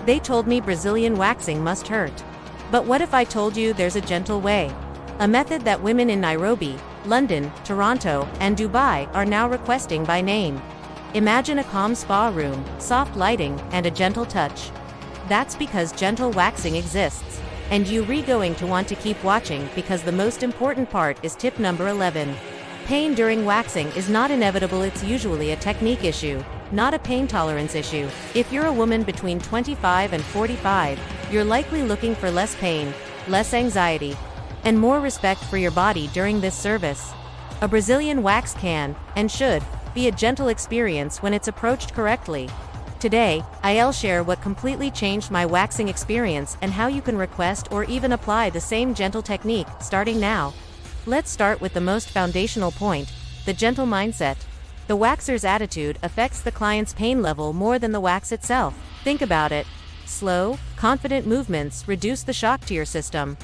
They told me Brazilian waxing must hurt. But what if I told you there's a gentle way? A method that women in Nairobi, London, Toronto, and Dubai are now requesting by name. Imagine a calm spa room, soft lighting, and a gentle touch. That's because gentle waxing exists. And you're going to want to keep watching because the most important part is tip number 11. Pain during waxing is not inevitable, it's usually a technique issue, not a pain tolerance issue. If you're a woman between 25 and 45, you're likely looking for less pain, less anxiety, and more respect for your body during this service. A Brazilian wax can, and should, be a gentle experience when it's approached correctly. Today, I'll share what completely changed my waxing experience and how you can request or even apply the same gentle technique, starting now. Let's start with the most foundational point, the gentle mindset. The waxer's attitude affects the client's pain level more than the wax itself. Think about it. Slow, confident movements reduce the shock to your system.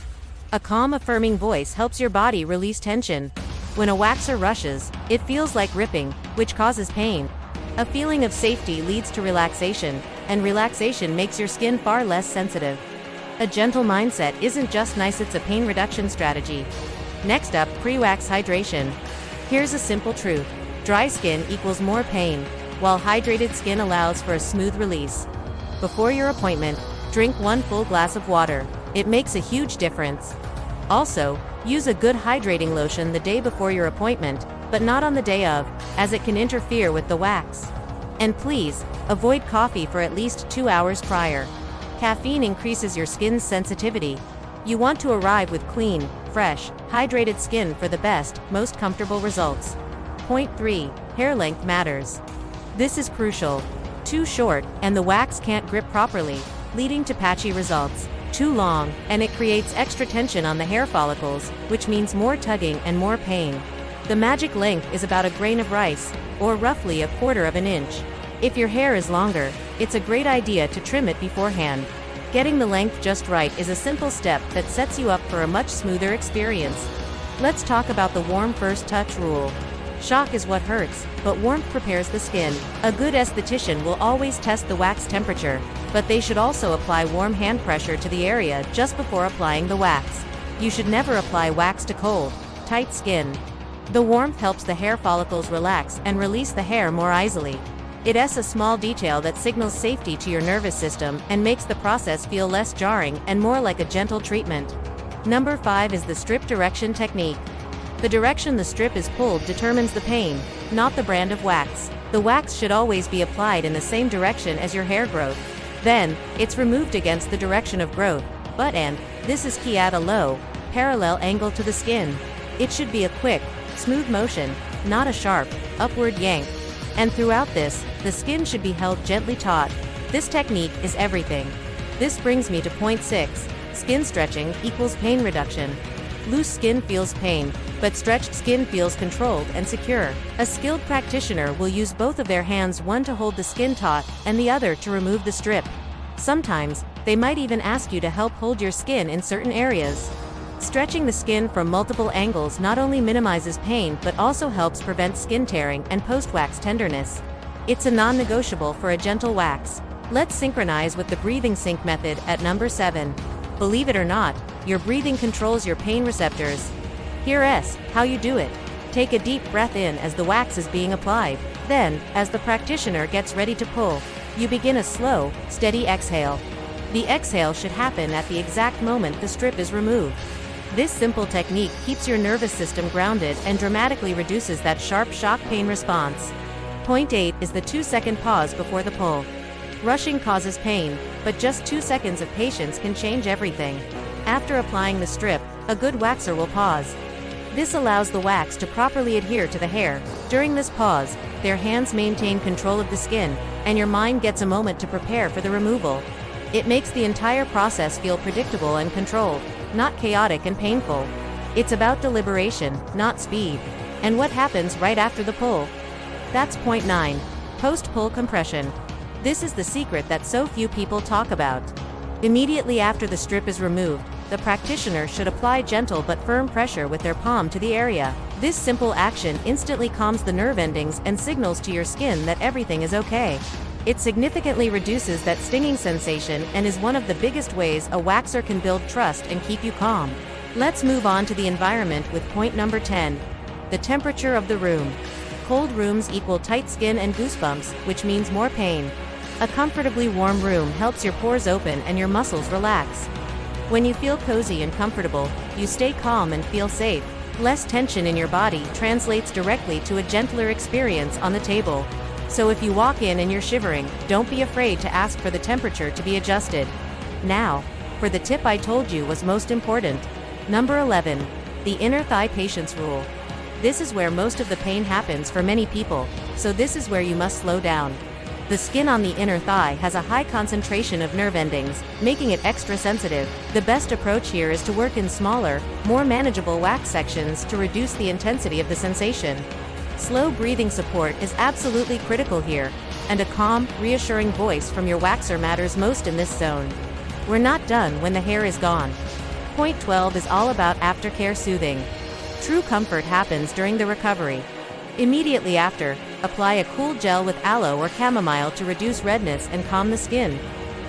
A calm, affirming voice helps your body release tension. When a waxer rushes, it feels like ripping, which causes pain. A feeling of safety leads to relaxation, and relaxation makes your skin far less sensitive. A gentle mindset isn't just nice, it's a pain reduction strategy. Next up, pre-wax hydration. Here's a simple truth. Dry skin equals more pain, while hydrated skin allows for a smooth release. Before your appointment, drink 1 full glass of water. It makes a huge difference. Also, use a good hydrating lotion the day before your appointment, but not on the day of, as it can interfere with the wax. And please, avoid coffee for at least 2 hours prior. Caffeine increases your skin's sensitivity. You want to arrive with clean, fresh, hydrated skin for the best, most comfortable results. Point 3. Hair length matters. This is crucial. Too short, and the wax can't grip properly, leading to patchy results. Too long, and it creates extra tension on the hair follicles, which means more tugging and more pain. The magic length is about a grain of rice, or roughly 1/4 inch. If your hair is longer, it's a great idea to trim it beforehand. Getting the length just right is a simple step that sets you up for a much smoother experience. Let's talk about the warm first touch rule. Shock is what hurts, but warmth prepares the skin. A good esthetician will always test the wax temperature, but they should also apply warm hand pressure to the area just before applying the wax. You should never apply wax to cold, tight skin. The warmth helps the hair follicles relax and release the hair more easily. It's a small detail that signals safety to your nervous system and makes the process feel less jarring and more like a gentle treatment. Number 5 is the strip direction technique. The direction the strip is pulled determines the pain, not the brand of wax. The wax should always be applied in the same direction as your hair growth. Then, it's removed against the direction of growth, and this is key, at a low, parallel angle to the skin. It should be a quick, smooth motion, not a sharp, upward yank. And throughout this, the skin should be held gently taut. This technique is everything. This brings me to point 6. Skin stretching equals pain reduction. Loose skin feels pain, but stretched skin feels controlled and secure. A skilled practitioner will use both of their hands, one to hold the skin taut, and the other to remove the strip. Sometimes, they might even ask you to help hold your skin in certain areas. Stretching the skin from multiple angles not only minimizes pain but also helps prevent skin tearing and post-wax tenderness. It's a non-negotiable for a gentle wax. Let's synchronize with the breathing sync method at number 7. Believe it or not, your breathing controls your pain receptors. Here's how you do it. Take a deep breath in as the wax is being applied. Then, as the practitioner gets ready to pull, you begin a slow, steady exhale. The exhale should happen at the exact moment the strip is removed. This simple technique keeps your nervous system grounded and dramatically reduces that sharp shock pain response. Point 8 is the 2-second pause before the pull. Rushing causes pain, but just 2 seconds of patience can change everything. After applying the strip, a good waxer will pause. This allows the wax to properly adhere to the hair. During this pause, their hands maintain control of the skin, and your mind gets a moment to prepare for the removal. It makes the entire process feel predictable and controlled, not chaotic and painful. It's about deliberation, not speed. And what happens right after the pull? That's point 9. Post-pull compression. This is the secret that so few people talk about. Immediately after the strip is removed, the practitioner should apply gentle but firm pressure with their palm to the area. This simple action instantly calms the nerve endings and signals to your skin that everything is okay. It significantly reduces that stinging sensation and is one of the biggest ways a waxer can build trust and keep you calm. Let's move on to the environment with point number 10. The temperature of the room. Cold rooms equal tight skin and goosebumps, which means more pain. A comfortably warm room helps your pores open and your muscles relax. When you feel cozy and comfortable, you stay calm and feel safe. Less tension in your body translates directly to a gentler experience on the table. So if you walk in and you're shivering, don't be afraid to ask for the temperature to be adjusted. Now, for the tip I told you was most important. Number 11. The inner thigh patience rule. This is where most of the pain happens for many people, so this is where you must slow down. The skin on the inner thigh has a high concentration of nerve endings, making it extra sensitive. The best approach here is to work in smaller, more manageable wax sections to reduce the intensity of the sensation. Slow breathing support is absolutely critical here, and a calm, reassuring voice from your waxer matters most in this zone. We're not done when the hair is gone. Point 12 is all about aftercare soothing. True comfort happens during the recovery. Immediately after, apply a cool gel with aloe or chamomile to reduce redness and calm the skin.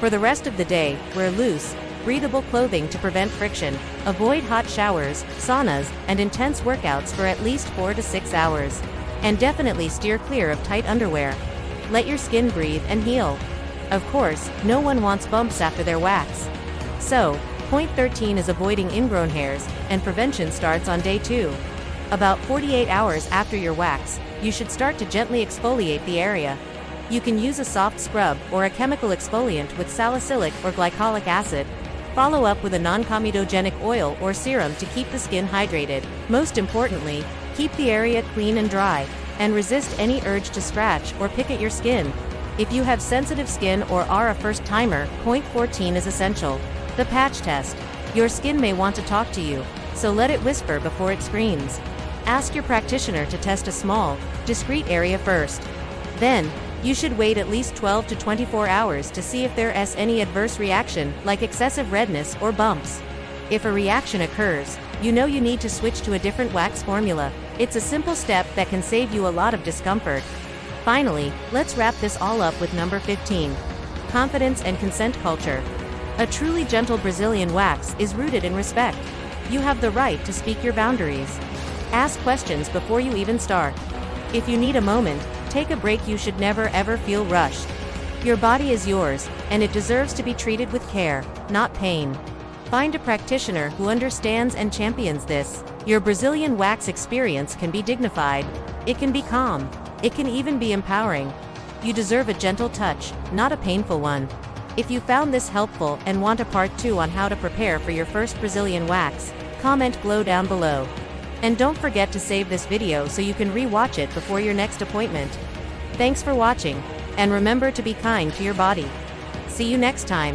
For the rest of the day, wear loose, breathable clothing to prevent friction. Avoid hot showers, saunas, and intense workouts for at least 4 to 6 hours. And definitely steer clear of tight underwear. Let your skin breathe and heal. Of course, no one wants bumps after their wax. So, point 13 is avoiding ingrown hairs, and prevention starts on day 2. About 48 hours after your wax, you should start to gently exfoliate the area. You can use a soft scrub or a chemical exfoliant with salicylic or glycolic acid. Follow up with a non-comedogenic oil or serum to keep the skin hydrated. Most importantly, keep the area clean and dry, and resist any urge to scratch or pick at your skin. If you have sensitive skin or are a first-timer, point 14 is essential. The patch test. Your skin may want to talk to you, so let it whisper before it screams. Ask your practitioner to test a small, discreet area first. Then, you should wait at least 12 to 24 hours to see if there is any adverse reaction, like excessive redness or bumps. If a reaction occurs, you know you need to switch to a different wax formula. It's a simple step that can save you a lot of discomfort. Finally, let's wrap this all up with number 15. Confidence and consent culture. A truly gentle Brazilian wax is rooted in respect. You have the right to speak your boundaries. Ask questions before you even start. If you need a moment, take a break. You should never ever feel rushed. Your body is yours, and it deserves to be treated with care, not pain. Find a practitioner who understands and champions this. Your Brazilian wax experience can be dignified. It can be calm. It can even be empowering. You deserve a gentle touch, not a painful one. If you found this helpful and want a part 2 on how to prepare for your first Brazilian wax, comment below down below. And don't forget to save this video so you can re-watch it before your next appointment. Thanks for watching, and remember to be kind to your body. See you next time.